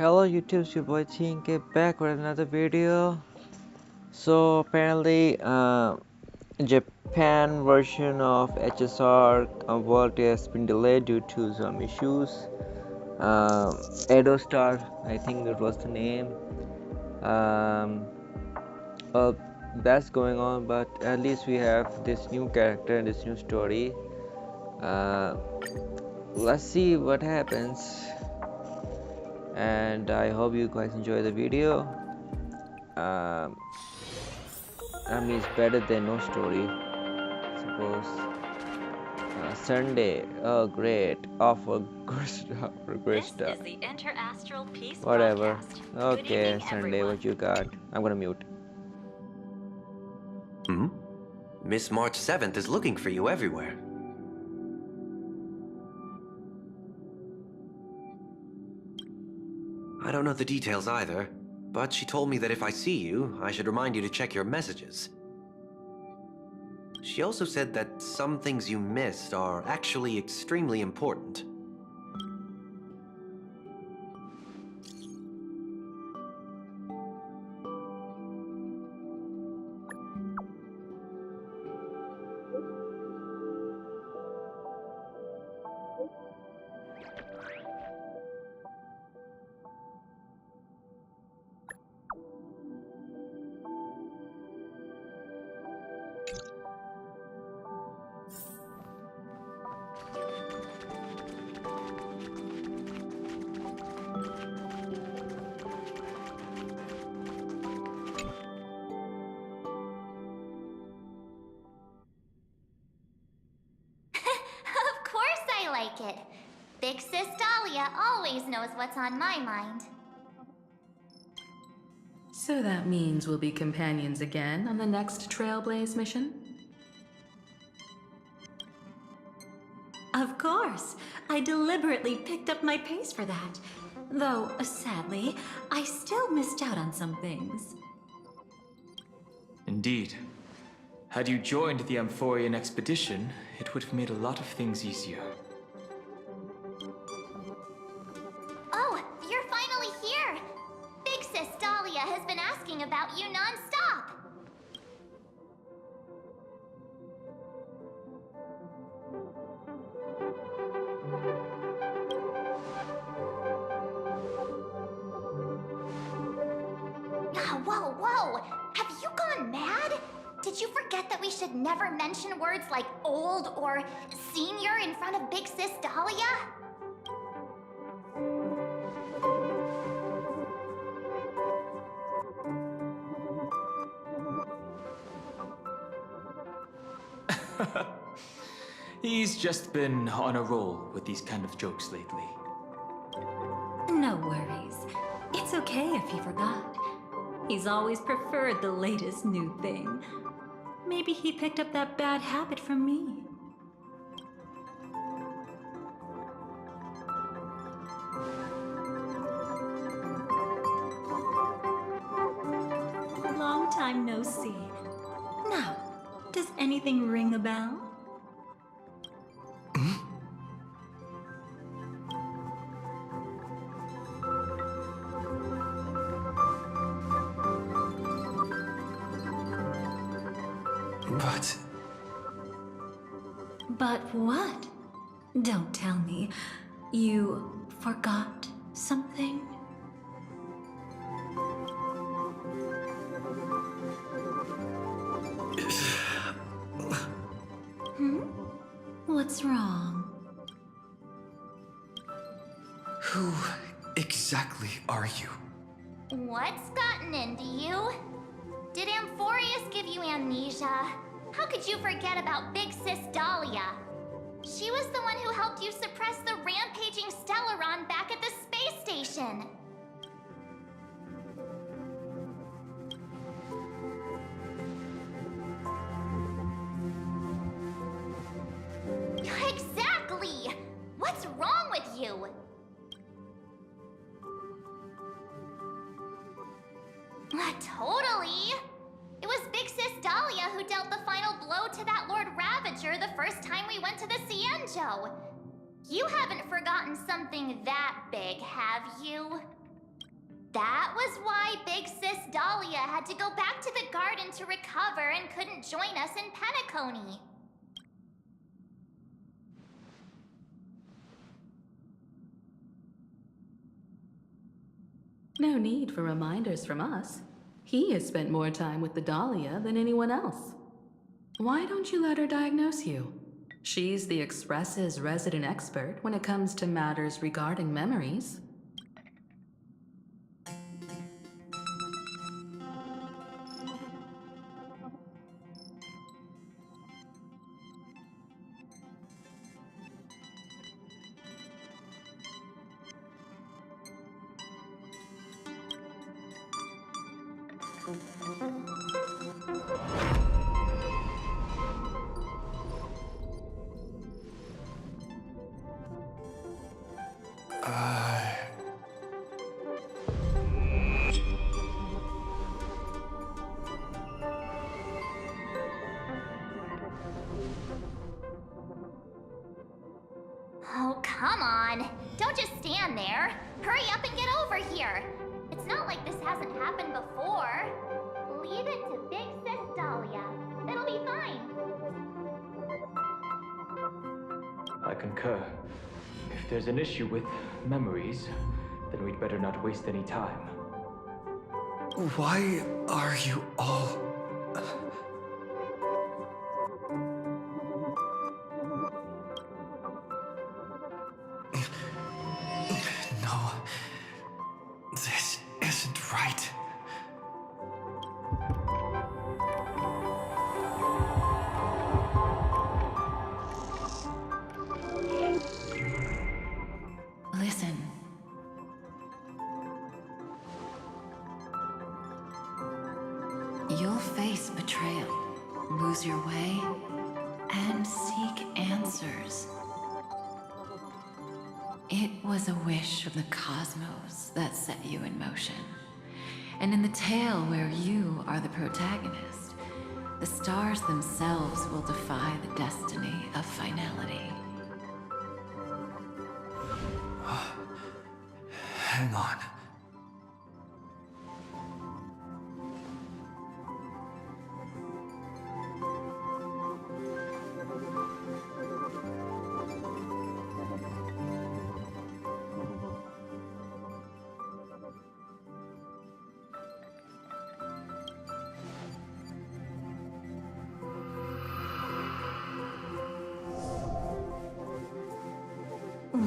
Hello YouTube, it's your boy TNK back with another video. So apparently Japan version of HSR World has been delayed due to some issues. Edo Star, I think that was the name. Um, well, that's going on, but at least we have this new character and this new story. Let's see what happens, and I hope you guys enjoy the video. I mean, it's better than no story, suppose. Sunday, oh great, offer good stuff, great stuff. This is the Interastral Peace Whatever. Broadcast. Good Okay, evening, Sunday, everyone. what you got? I'm gonna mute. Miss March 7th is looking for you everywhere. I don't know the details either, but she told me that if I see you, I should remind you to check your messages. She also said that some things you missed are actually extremely important. Of course I like it. Big Sis Dahlia always knows what's on my mind. So that means we'll be companions again on the next Trailblaze mission? Of course. I deliberately picked up my pace for that. Though, sadly, I still missed out on some things. Indeed. Had you joined the Amphorian expedition, it would have made a lot of things easier. Oh, you're finally here! Big Sis Dahlia has been asking about you non-stop! Whoa, whoa! Have you gone mad? Did you forget that we should never mention words like old or senior in front of Big Sis Dahlia? He's just been on a roll with these kind of jokes lately. No worries. It's okay if he forgot. He's always preferred the latest new thing. Maybe he picked up that bad habit from me. Long time no see. Now, does anything ring a bell? But... But what? Don't tell me. You forgot something? What's wrong? Who exactly are you? What's gotten into you? Did Amphorius give you amnesia? How could you forget about Big Sis Dahlia? She was the one who helped you suppress the rampaging Stellaron back at the space station. Exactly! What's wrong with you? Totally! It was Big Sis Dahlia who dealt the final blow to that Lord Ravager the first time we went to the Cienjo. You haven't forgotten something that big, have you? That was why Big Sis Dahlia had to go back to the garden to recover and couldn't join us in Penacony. No need for reminders from us. He has spent more time with the Dahlia than anyone else. Why don't you let her diagnose you? She's the Express's resident expert when it comes to matters regarding memories. Oh, come on. Don't just stand there. Hurry up and get over here. It's not like this hasn't happened before. Leave it to Big Sis Dahlia. It'll be fine. I concur. If there's an issue with memories, then we'd better not waste any time. Why are you all... No, this isn't right. Listen. You'll face betrayal, lose your way, and seek answers. It was a wish of the cosmos that set you in motion. And in the tale where you are the protagonist, the stars themselves will defy the destiny of finality. Hang on.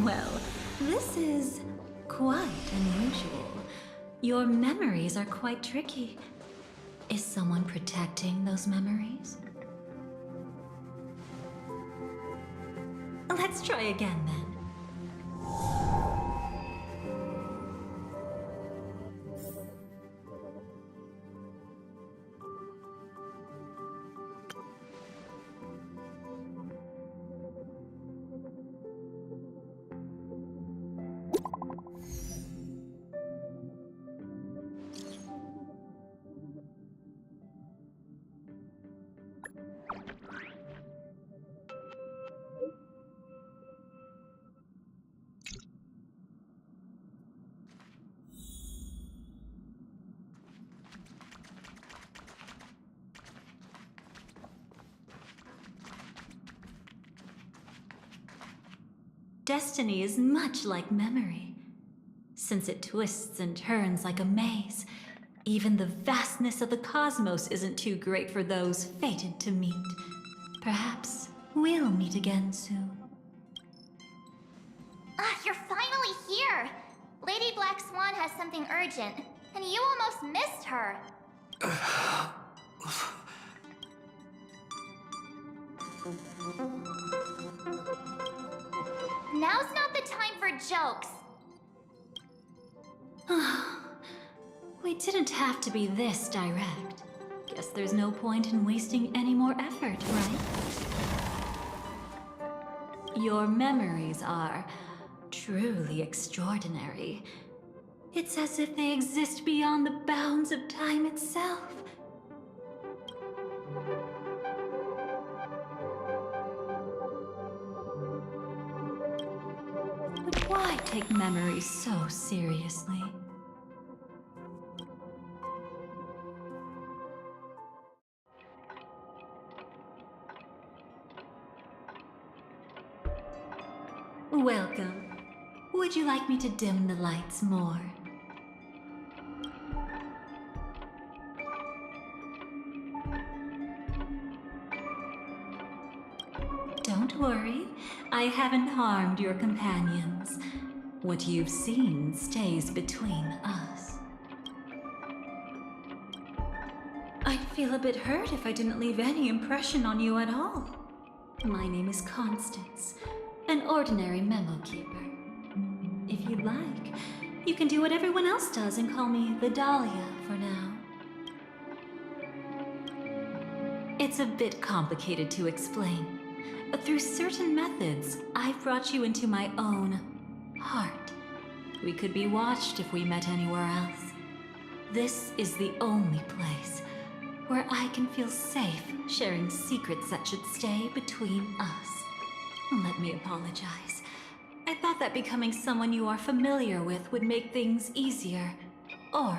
Well, this is quite unusual. Your memories are quite tricky. Is someone protecting those memories? Let's try again then. Destiny is much like memory. Since it twists and turns like a maze, even the vastness of the cosmos isn't too great for those fated to meet. Perhaps we'll meet again soon. Ah, you're finally here! Lady Black Swan has something urgent, and you almost missed her. Now's not the time for jokes. We didn't have to be this direct. Guess there's no point in wasting any more effort, right? Your memories are truly extraordinary. It's as if they exist beyond the bounds of time itself. But why take memories so seriously? Welcome. Would you like me to dim the lights more? Don't worry, I haven't harmed your companions. What you've seen stays between us. I'd feel a bit hurt if I didn't leave any impression on you at all. My name is Constance, an ordinary memo keeper. If you'd like, you can do what everyone else does and call me the Dahlia for now. It's a bit complicated to explain. Through certain methods, I've brought you into my own heart. We could be watched if we met anywhere else. This is the only place where I can feel safe sharing secrets that should stay between us. Let me apologize. I thought that becoming someone you are familiar with would make things easier, or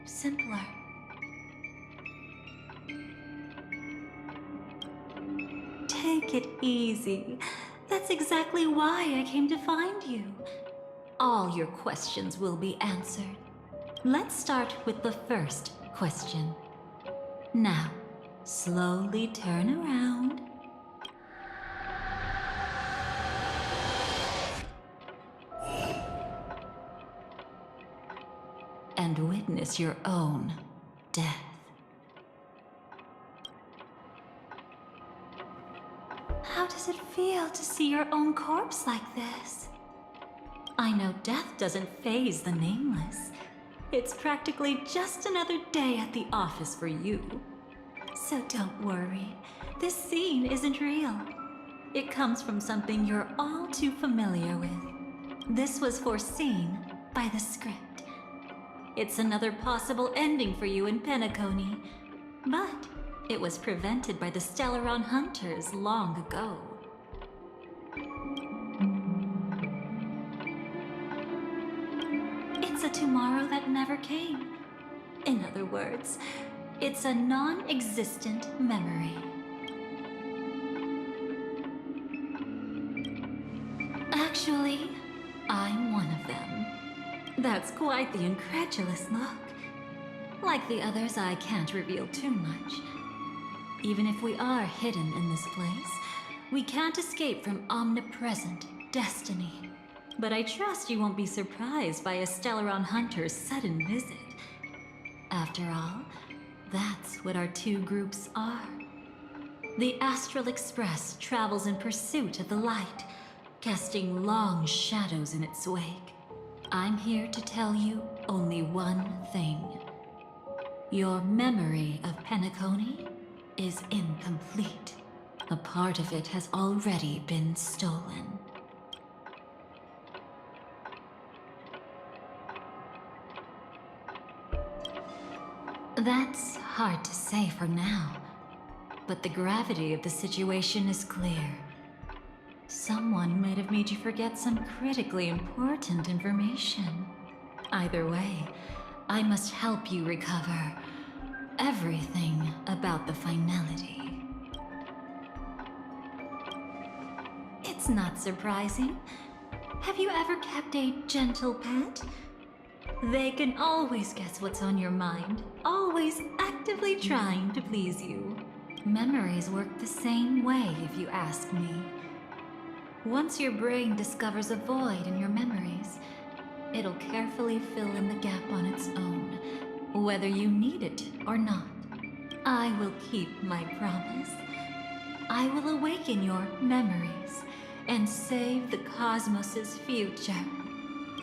simpler. Take it easy. That's exactly why I came to find you. All your questions will be answered. Let's start with the first question. Now, slowly turn around. And witness your own death. How does it feel to see your own corpse like this? I know death doesn't faze the nameless. It's practically just another day at the office for you. So don't worry, this scene isn't real. It comes from something you're all too familiar with. This was foreseen by the script. It's another possible ending for you in Penacony, but it was prevented by the Stellaron Hunters long ago. It's a tomorrow that never came. In other words, it's a non-existent memory. Actually, I'm one of them. That's quite the incredulous look. Like the others, I can't reveal too much. Even if we are hidden in this place, we can't escape from omnipresent destiny. But I trust you won't be surprised by a Stellaron Hunter's sudden visit. After all, that's what our two groups are. The Astral Express travels in pursuit of the light, casting long shadows in its wake. I'm here to tell you only one thing. Your memory of Penacony is incomplete. A part of it has already been stolen. That's hard to say for now, but the gravity of the situation is clear. Someone might have made you forget some critically important information. Either way, I must help you recover everything about the Finality. It's not surprising. Have you ever kept a gentle pet? They can always guess what's on your mind, always actively trying to please you. Memories work the same way, if you ask me. Once your brain discovers a void in your memories, it'll carefully fill in the gap on its own, whether you need it or not. I will keep my promise. I will awaken your memories and save the cosmos's future.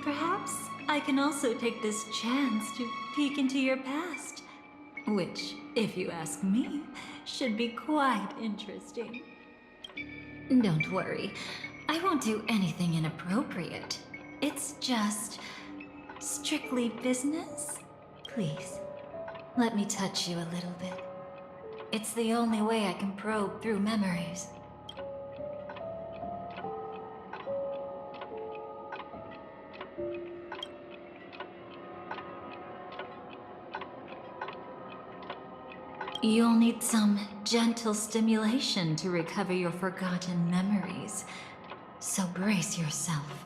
Perhaps I can also take this chance to peek into your past, which, if you ask me, should be quite interesting. Don't worry, I won't do anything inappropriate. It's just strictly business. Please, let me touch you a little bit. It's the only way I can probe through memories. You'll need some gentle stimulation to recover your forgotten memories. So brace yourself.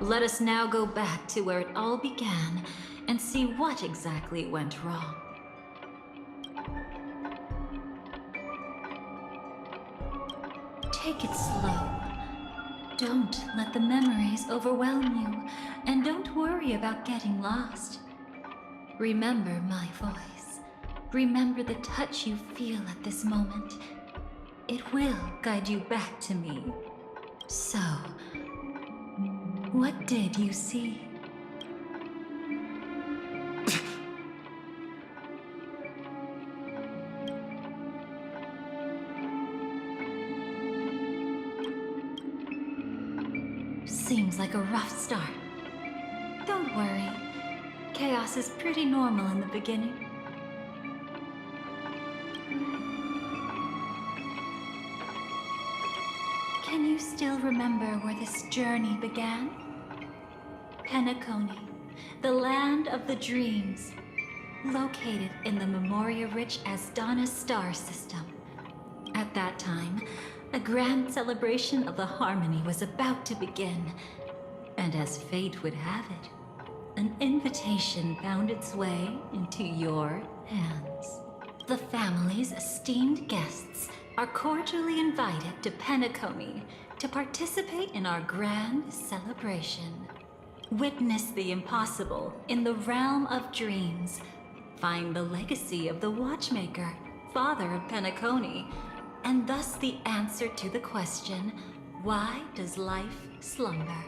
Let us now go back to where it all began and see what exactly went wrong. Take it slow. Don't let the memories overwhelm you, and don't worry about getting lost. Remember my voice. Remember the touch you feel at this moment. It will guide you back to me. So, what did you see? Seems like a rough start. Don't worry. Chaos is pretty normal in the beginning. Can you still remember where this journey began? Penacony, the land of the dreams, located in the Memoria-rich Asdana star system. At that time, a grand celebration of the harmony was about to begin, and as fate would have it, an invitation found its way into your hands. The family's esteemed guests are cordially invited to Penacony to participate in our grand celebration. Witness the impossible in the realm of dreams. Find the legacy of the Watchmaker, father of Penacony, and thus the answer to the question, why does life slumber?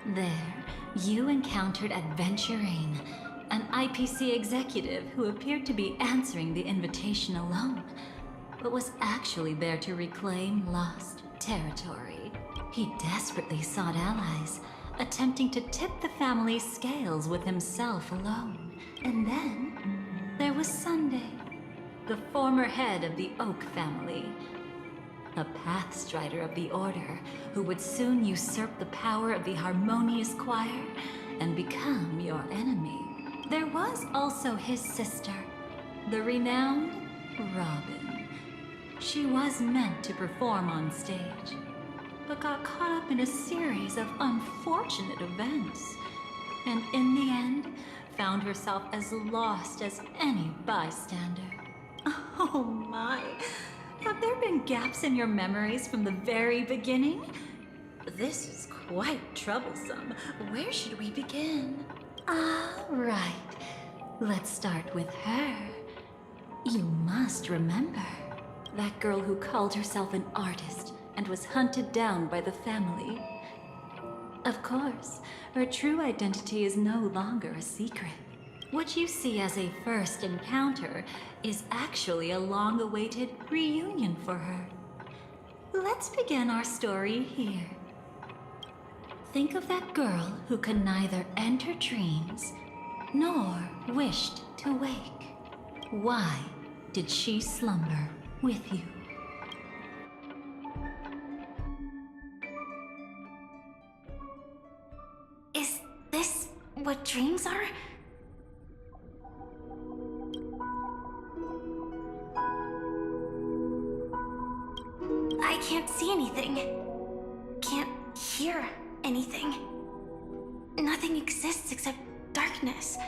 There, you encountered Adventurine, an IPC executive who appeared to be answering the invitation alone, but was actually there to reclaim lost territory. He desperately sought allies, attempting to tip the family's scales with himself alone. And then, there was Sunday, the former head of the Oak family, a pathstrider of the Order who would soon usurp the power of the Harmonious Choir and become your enemy. There was also his sister, the renowned Robin. She was meant to perform on stage, but got caught up in a series of unfortunate events, and in the end, found herself as lost as any bystander. Oh my! Have there been gaps in your memories from the very beginning? This is quite troublesome. Where should we begin? All right. Let's start with her. You must remember. That girl who called herself an artist and was hunted down by the family. Of course, her true identity is no longer a secret. What you see as a first encounter is actually a long-awaited reunion for her. Let's begin our story here. Think of that girl who could neither enter dreams nor wished to wake. Why did she slumber with you? Is this what dreams are? I can't see anything. Can't hear anything. Nothing exists except darkness.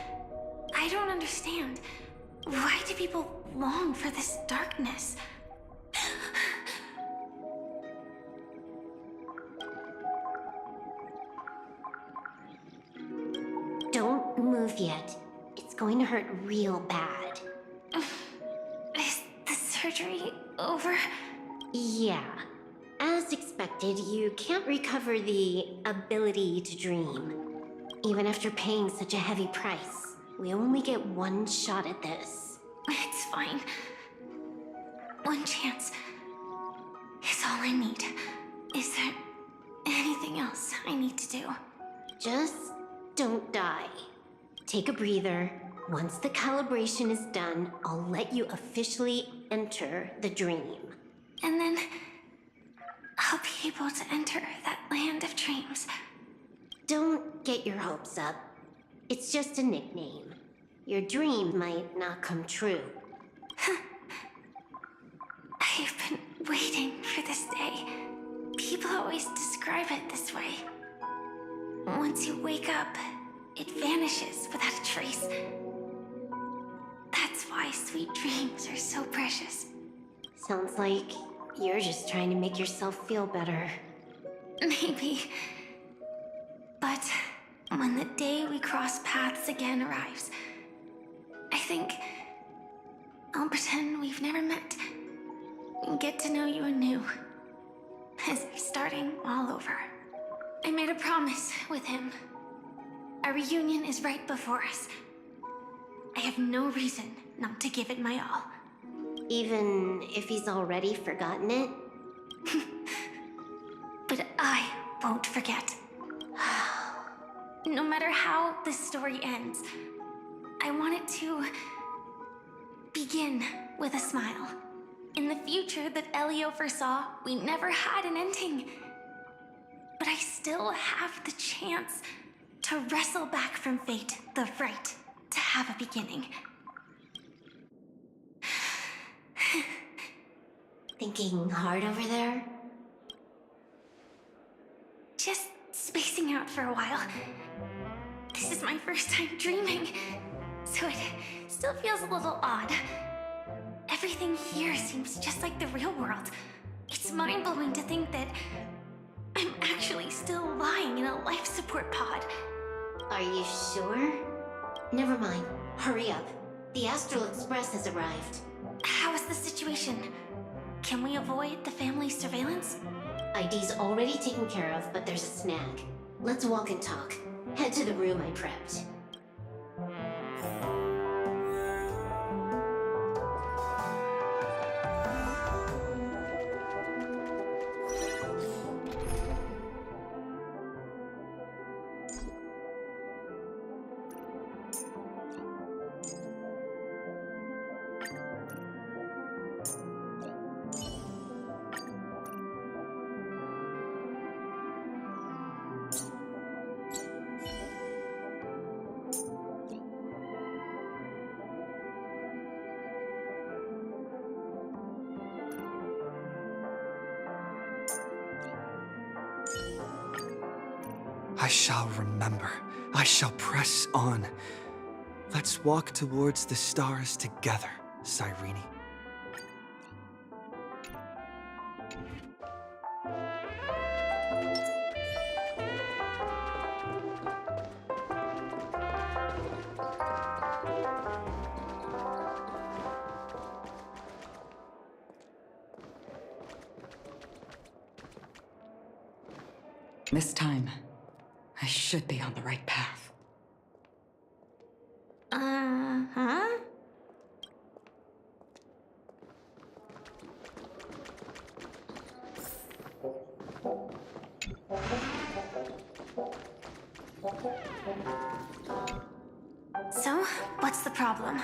I don't understand. Why do people long for this darkness? Don't move yet. It's going to hurt real bad. Is the surgery over? Yeah. As expected, you can't recover the ability to dream. Even after paying such a heavy price, we only get one shot at this. It's fine. One chance is all I need. Is there anything else I need to do? Just don't die. Take a breather. Once the calibration is done, I'll let you officially enter the dream. And then I'll be able to enter that land of dreams. Don't get your hopes up. It's just a nickname. Your dream might not come true. I've been waiting for People always describe it this way. Once you wake up, it vanishes without a trace. That's why sweet dreams are so precious. Sounds like you're just trying to make yourself feel better. Maybe. But when the day we cross paths again arrives, I think I'll pretend we've never met and get to know you anew. As if starting all over. I made a promise with him. Our reunion is right before us. I have no reason not to give it my all. Even if he's already forgotten it? But I won't forget. No matter how this story ends, I want it to begin with a smile. In the future that Elio foresaw, we never had an ending. But I still have the chance to wrestle back from fate the right to have a beginning. Thinking hard over there? Just spacing out for a while. This is my first time dreaming, so it still feels a little odd. Everything here seems just like the real world. It's mind-blowing to think that I'm actually still lying in a life support pod. Are you sure? Never mind. Hurry up. The Astral Express has arrived. How is the situation? Can we avoid the family's surveillance? ID's already taken care of, but there's a snag. Let's walk and talk. Head to the room I prepped. I shall remember. I shall press on. Let's walk towards the stars together, Cyrene. This time, I should be on the right path. Uh-huh? So, what's the problem?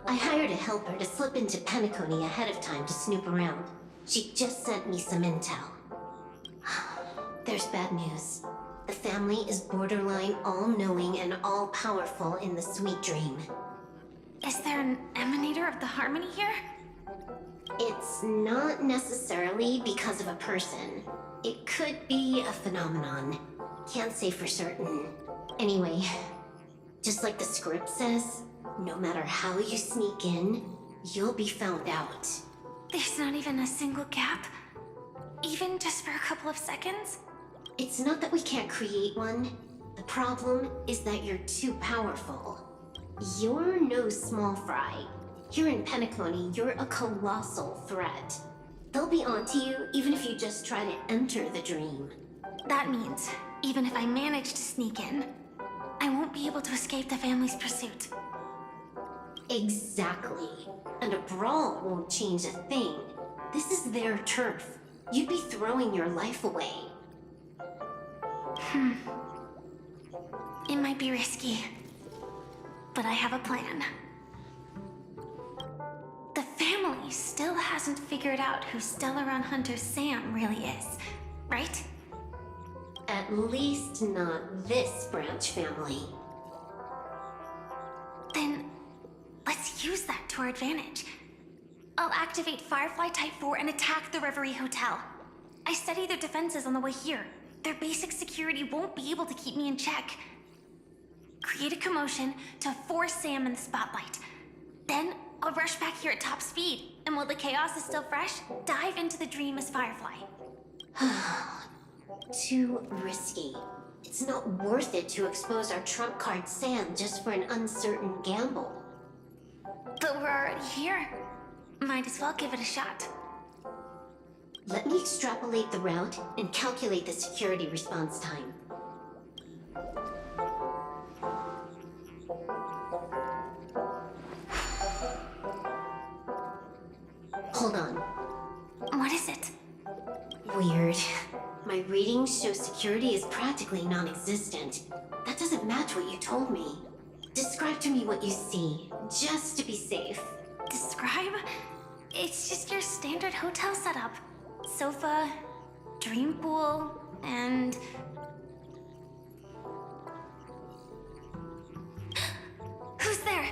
I hired a helper to slip into Penacony ahead of time to snoop around. She just sent me some intel. There's bad news. The family is borderline all-knowing and all-powerful in the sweet dream. Is there an emanator of the harmony here? It's not necessarily because of a person. It could be a phenomenon. Can't say for certain. Anyway, just like the script says, no matter how you sneak in, you'll be found out. There's not even a single gap? Even just for a couple of seconds? It's not that we can't create one. The problem is that you're too powerful. You're no small fry. Here in Penacony, you're a colossal threat. They'll be onto you even if you just try to enter the dream. That means, even if I manage to sneak in, I won't be able to escape the family's pursuit. Exactly. And a brawl won't change a thing. This is their turf. You'd be throwing your life away. It might be risky, but I have a plan. The family still hasn't figured out who Stellaron Hunter Sam really is, right? At least not this branch family. Then, Let's use that to our advantage. I'll activate Firefly Type 4 and attack the Reverie Hotel. I studied their defenses on the way here. Their basic security won't be able to keep me in check. Create a commotion to force Sam in the spotlight. Then I'll rush back here at top speed, and while the chaos is still fresh, dive into the dream as Firefly. Too risky. It's not worth it to expose our trump card Sam just for an uncertain gamble. But we're already here. Might as well give it a shot. Let me extrapolate the route and calculate the security response time. Hold on. What is it? Weird. My readings show security is practically non-existent. That doesn't match what you told me. Describe to me what you see, just to be safe. Describe? It's just your standard hotel setup. Sofa, dream pool, and... Who's there?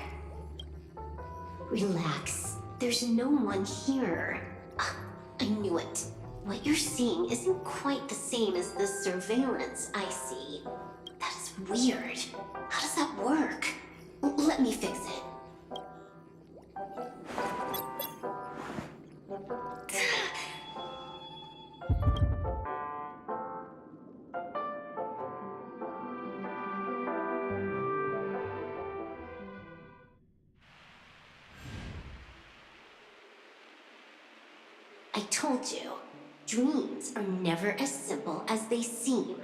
Relax. There's no one here. Ah, I knew it. What you're seeing isn't quite the same as the surveillance I see. That is weird. How does that work? Let me fix it. I told you, dreams are never as simple as they seem.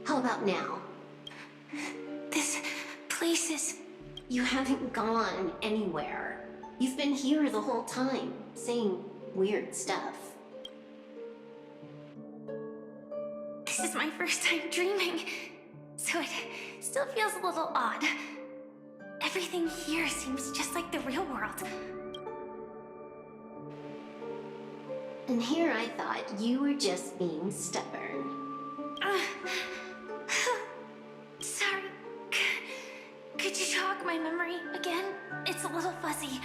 How about now? This place is... You haven't gone anywhere. You've been here the whole time, saying weird stuff. This is my first time dreaming, so it still feels a little odd. Everything here seems just like the real world. And here I thought you were just being stubborn. Sorry. Could you jog my memory again? It's a little fuzzy.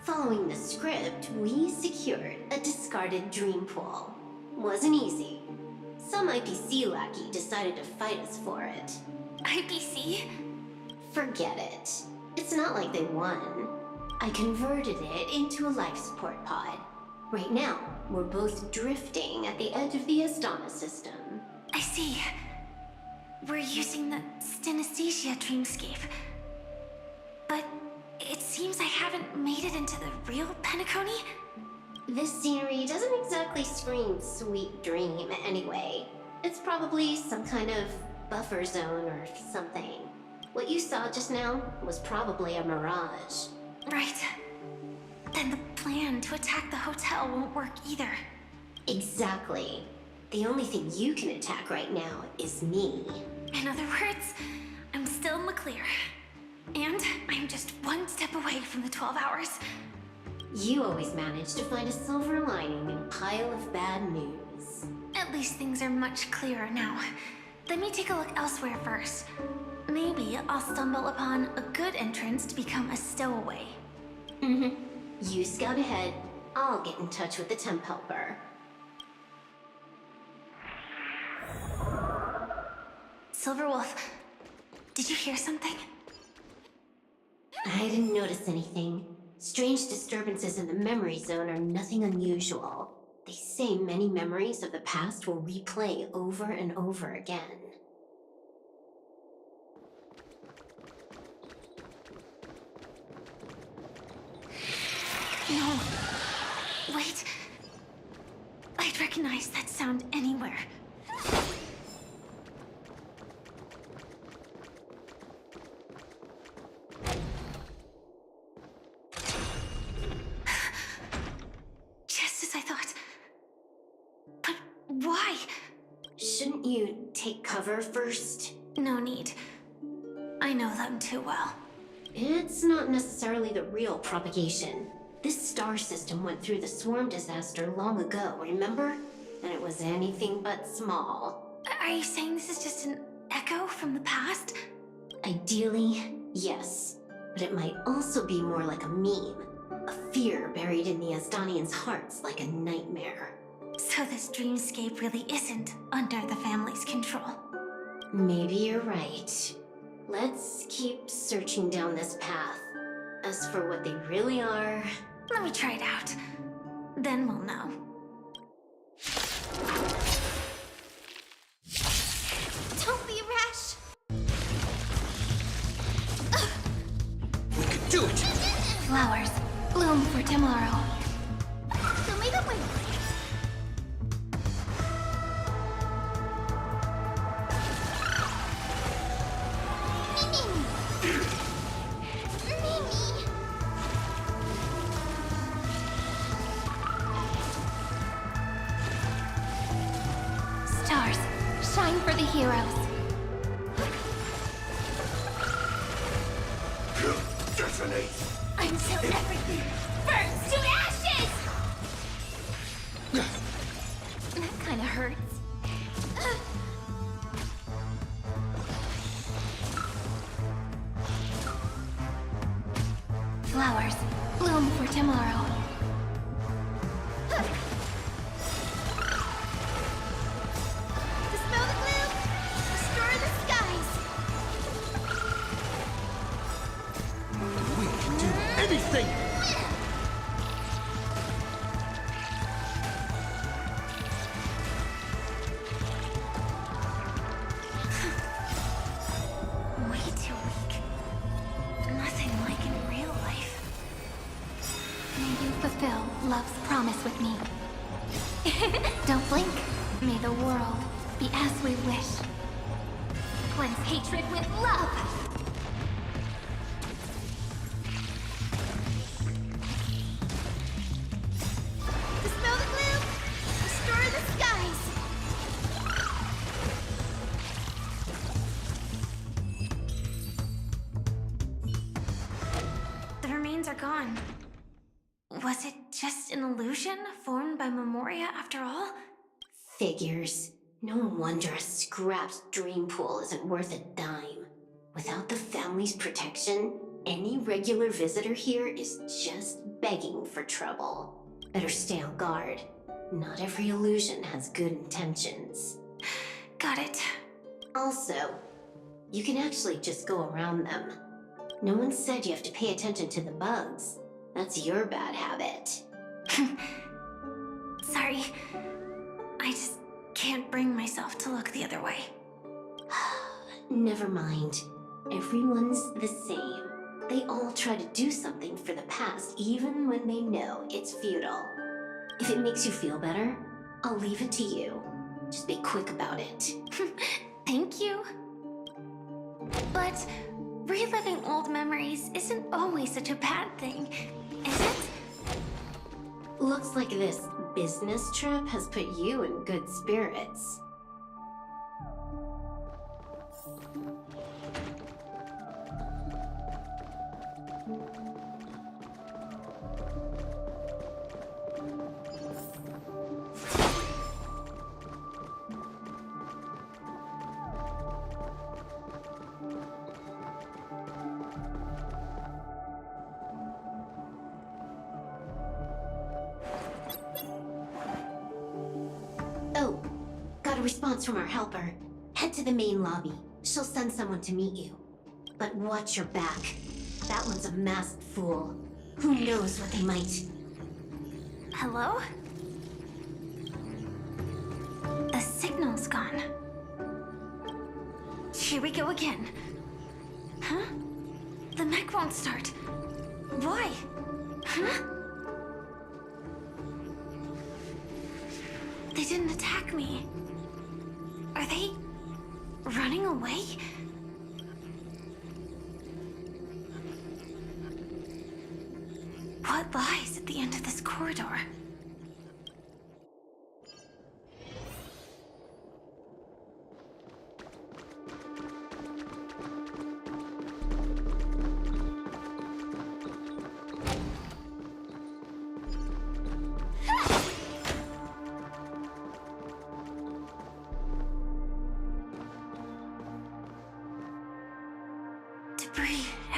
Following the script, we secured a discarded dream pool. Wasn't easy. Some IPC lackey decided to fight us for it. IPC? Forget it. It's not like they won. I converted it into a life support pod. Right now, we're both drifting at the edge of the Astana system. I see. We're using the synesthesia dreamscape. But it seems I haven't made it into the real Penacony? This scenery doesn't exactly scream sweet dream anyway. It's probably some kind of buffer zone or something. What you saw just now was probably a mirage. Right. Then the plan to attack the hotel won't work either. Exactly. The only thing you can attack right now is me. In other words, I'm still in the clear. And I'm just one step away from the 12 hours. You always manage to find a silver lining in a pile of bad news. At least things are much clearer now. Let me take a look elsewhere first. Maybe I'll stumble upon a good entrance to become a stowaway. You scout ahead. I'll get in touch with the temp helper. Silverwolf, did you hear something? I didn't notice anything. Strange disturbances in the memory zone are nothing unusual. They say many memories of the past will replay over and over again. No. Wait. I'd recognize that sound anywhere. Just as I thought. But why? Shouldn't you take cover first? No need. I know them too well. It's not necessarily the real propagation. This star system went through the swarm disaster long ago, remember? And it was anything but small. Are you saying this is just an echo from the past? Ideally, yes. but it might also be more like a meme. A fear buried in the Asdanians' hearts like a nightmare. So this dreamscape really isn't under the family's control. Maybe you're right. Let's keep searching down this path. As for what they really are... Let me try it out. Then we'll know. Don't be rash. We could do it! Flowers, bloom for tomorrow. Show me the way. Mimi. Stars, shine for the heroes. Detonate! Until everything burns to ashes! That kinda hurts. Flowers, bloom for tomorrow. Dispel the gloom! Restore the skies! We can do anything! Way too weak. Nothing like in real life. May you fulfill love's promise with me. Don't blink. May the world be as we wish. Cleanse hatred with love! Dispel the gloom! Restore the skies! The remains are gone. Was it just an illusion formed by Memoria after all? Figures. No wonder a scrapped dream pool isn't worth a dime. Without the family's protection, any regular visitor here is just begging for trouble. Better stay on guard. Not every illusion has good intentions. Got it. Also, you can actually just go around them. No one said you have to pay attention to the bugs. That's your bad habit. Sorry. I just can't bring myself to look the other way. Never mind. Everyone's the same. They all try to do something for the past, even when they know it's futile. If it makes you feel better, I'll leave it to you. Just be quick about it. Thank you. But reliving old memories isn't always such a bad thing, is it? Looks like this business trip has put you in good spirits. Oh, got a response from our helper. Head to the main lobby. She'll send someone to meet you. But watch your back. That one's a masked fool. Who knows what they might... Hello? The signal's gone. Here we go again. Huh? The mech won't start. Why? Huh? They didn't attack me. Are they running away? What lies at the end of this corridor?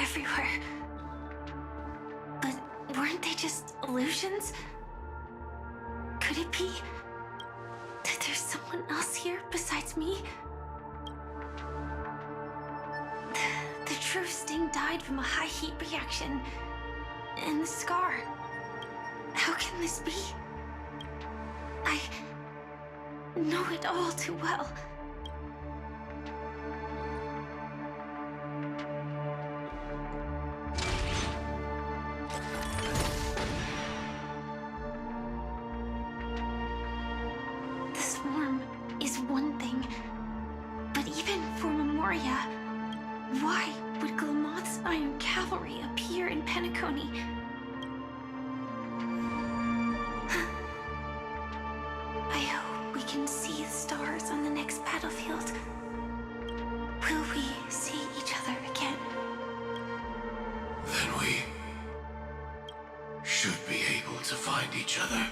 everywhere. But weren't they just illusions? Could it be that there's someone else here besides me? The true Sting died from a high heat reaction. And the scar. How can this be? I know it all too well. The swarm is one thing, but even for Memoria, why would Glamoth's Iron Cavalry appear in Penacony? I hope we can see the stars on the next battlefield. Will we see each other again? Then we should be able to find each other.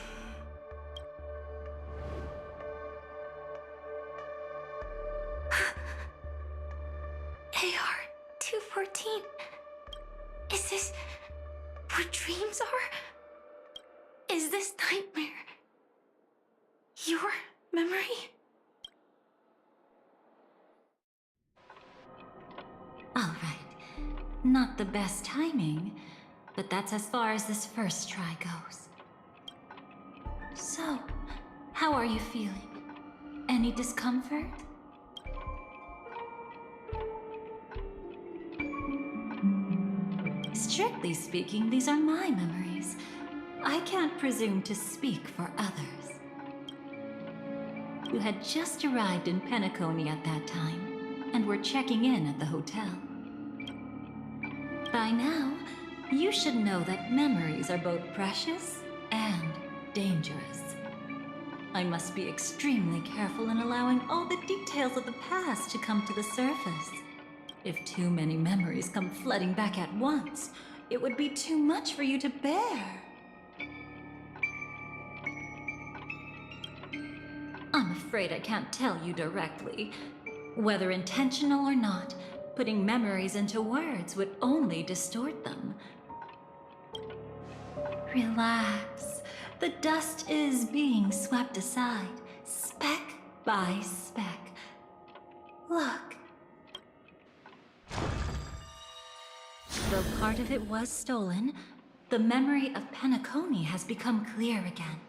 AR-214. Is this what dreams are? Is this nightmare your memory? All right. Not the best timing, but that's as far as this first try goes. So, how are you feeling? Any discomfort? Strictly speaking, these are my memories. I can't presume to speak for others. You had just arrived in Penacony at that time, and were checking in at the hotel. By now, you should know that memories are both precious and dangerous. I must be extremely careful in allowing all the details of the past to come to the surface. If too many memories come flooding back at once, it would be too much for you to bear. I'm afraid I can't tell you directly. Whether intentional or not, putting memories into words would only distort them. Relax. The dust is being swept aside, speck by speck. Look. Though part of it was stolen, the memory of Penacony has become clear again.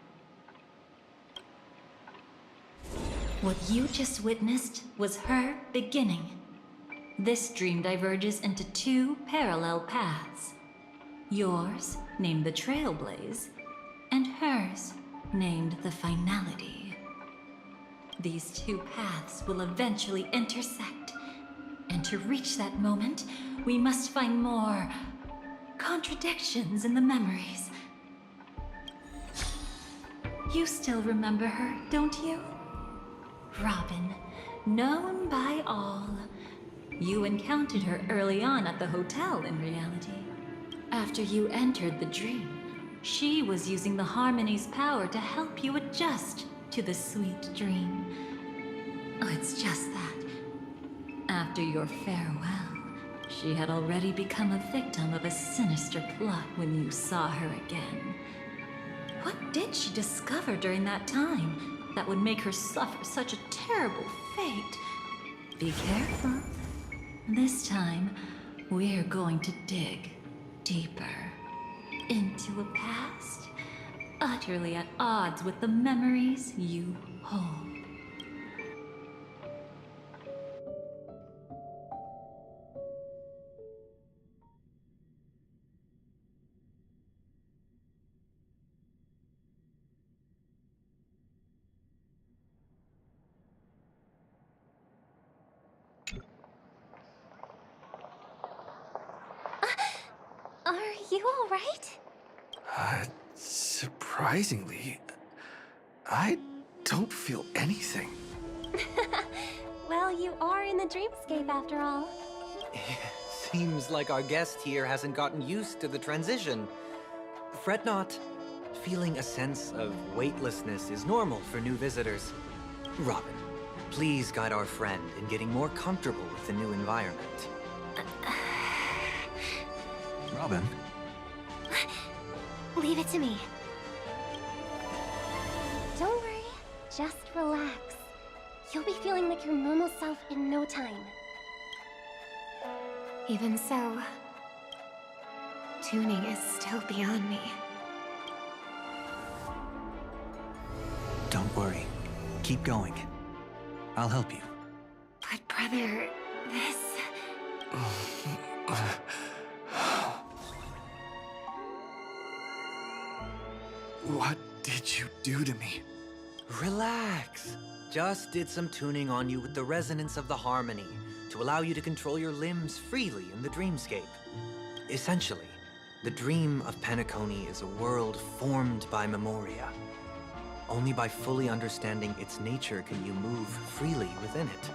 What you just witnessed was her beginning. This dream diverges into two parallel paths. Yours, named the Trailblaze, and hers, named the Finality. These two paths will eventually intersect, and to reach that moment, we must find more contradictions in the memories. You still remember her, don't you? Robin, known by all. You encountered her early on at the hotel in reality. After you entered the dream, she was using the Harmony's power to help you adjust to the sweet dream. Oh, it's just that. After your farewell, she had already become a victim of a sinister plot when you saw her again. What did she discover during that time that would make her suffer such a terrible fate? Be careful. This time, we're going to dig deeper into a past utterly at odds with the memories you hold. Are you all right? Surprisingly, I don't feel anything. Well, you are in the dreamscape after all. Seems like our guest here hasn't gotten used to the transition. Fret not. Feeling a sense of weightlessness is normal for new visitors. Robin, please guide our friend in getting more comfortable with the new environment. Robin? Leave it to me. Don't worry. Just relax. You'll be feeling like your normal self in no time. Even so, tuning is still beyond me. Don't worry. Keep going. I'll help you. But brother, this... What did you do to me? Relax. Just did some tuning on you with the resonance of the harmony to allow you to control your limbs freely in the dreamscape. Essentially, the dream of Penacony is a world formed by memoria. Only by fully understanding its nature can you move freely within it.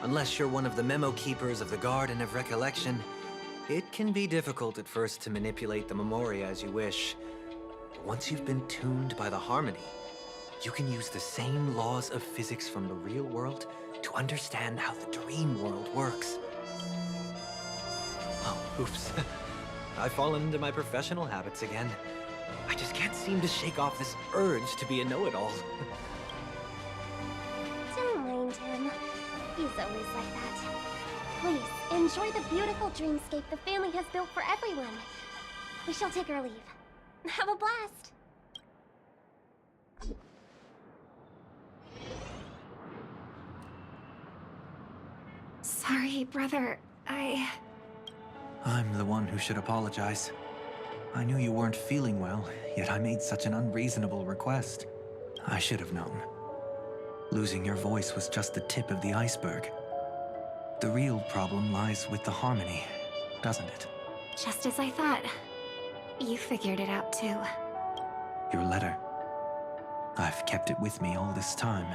Unless you're one of the memo keepers of the Garden of Recollection, it can be difficult at first to manipulate the memoria as you wish. But once you've been tuned by the harmony, you can use the same laws of physics from the real world to understand how the dream world works. Oh, oops. I've fallen into my professional habits again. I just can't seem to shake off this urge to be a know-it-all. Don't mind him. He's always like that. Please, enjoy the beautiful dreamscape the family has built for everyone. We shall take our leave. Have a blast! Sorry, brother. I'm the one who should apologize. I knew you weren't feeling well, yet I made such an unreasonable request. I should have known. Losing your voice was just the tip of the iceberg. The real problem lies with the harmony, doesn't it? Just as I thought. You figured it out too. Your letter. I've kept it with me all this time.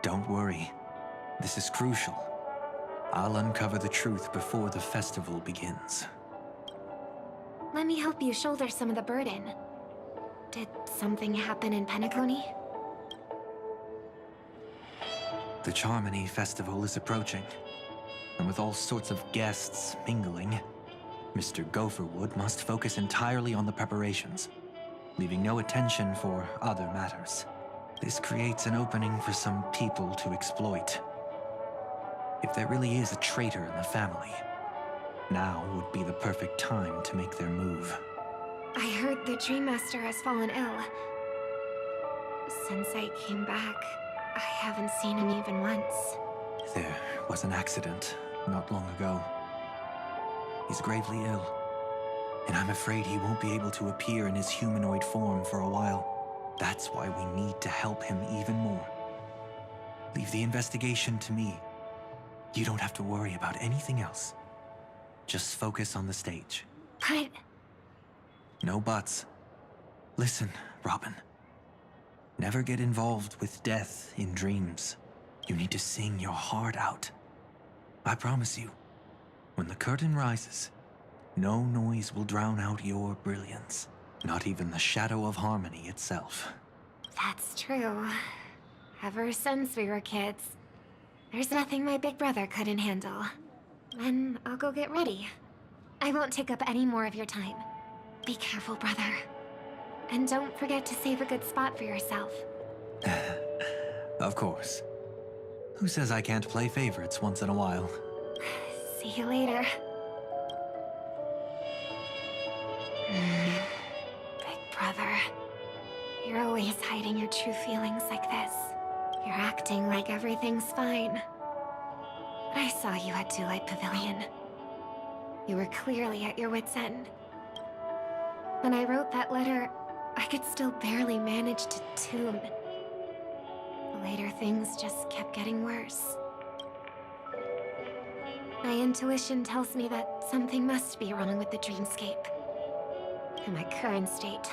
Don't worry. This is crucial. I'll uncover the truth before the festival begins. Let me help you shoulder some of the burden. Did something happen in Penacony? The Charmony Festival is approaching, and with all sorts of guests mingling, Mr. Gopherwood must focus entirely on the preparations, leaving no attention for other matters. This creates an opening for some people to exploit. If there really is a traitor in the family, now would be the perfect time to make their move. I heard the Dream Master has fallen ill. Since I came back, I haven't seen him even once. There was an accident not long ago. He's gravely ill, and I'm afraid he won't be able to appear in his humanoid form for a while. That's why we need to help him even more. Leave the investigation to me. You don't have to worry about anything else. Just focus on the stage. But... No buts. Listen, Robin. Never get involved with death in dreams. You need to sing your heart out. I promise you, when the curtain rises, no noise will drown out your brilliance. Not even the shadow of harmony itself. That's true. Ever since we were kids, there's nothing my big brother couldn't handle. Then I'll go get ready. I won't take up any more of your time. Be careful, brother. And don't forget to save a good spot for yourself. Of course. Who says I can't play favorites once in a while? See you later. Big brother. You're always hiding your true feelings like this. You're acting like everything's fine. But I saw you at Daylight Pavilion. You were clearly at your wit's end. When I wrote that letter, I could still barely manage to tune. Later, things just kept getting worse. My intuition tells me that something must be wrong with the dreamscape. In my current state,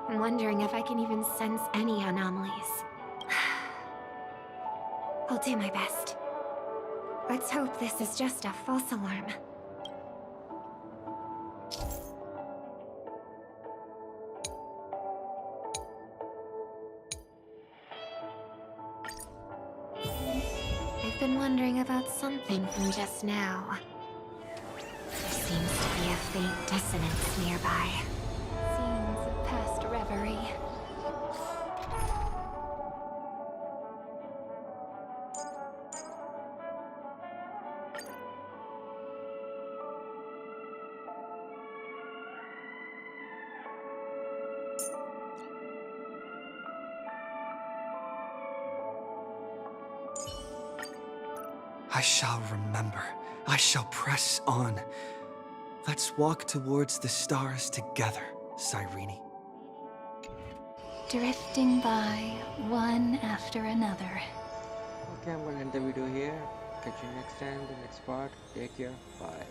I'm wondering if I can even sense any anomalies. I'll do my best. Let's hope this is just a false alarm. I've been wondering about something from just now. There seems to be a faint dissonance nearby. Scenes of past reverie. I shall remember. I shall press on. Let's walk towards the stars together, Cyrene. Drifting by, one after another. Okay, I'm gonna end the video here. Catch you next time, the next part. Take care. Bye.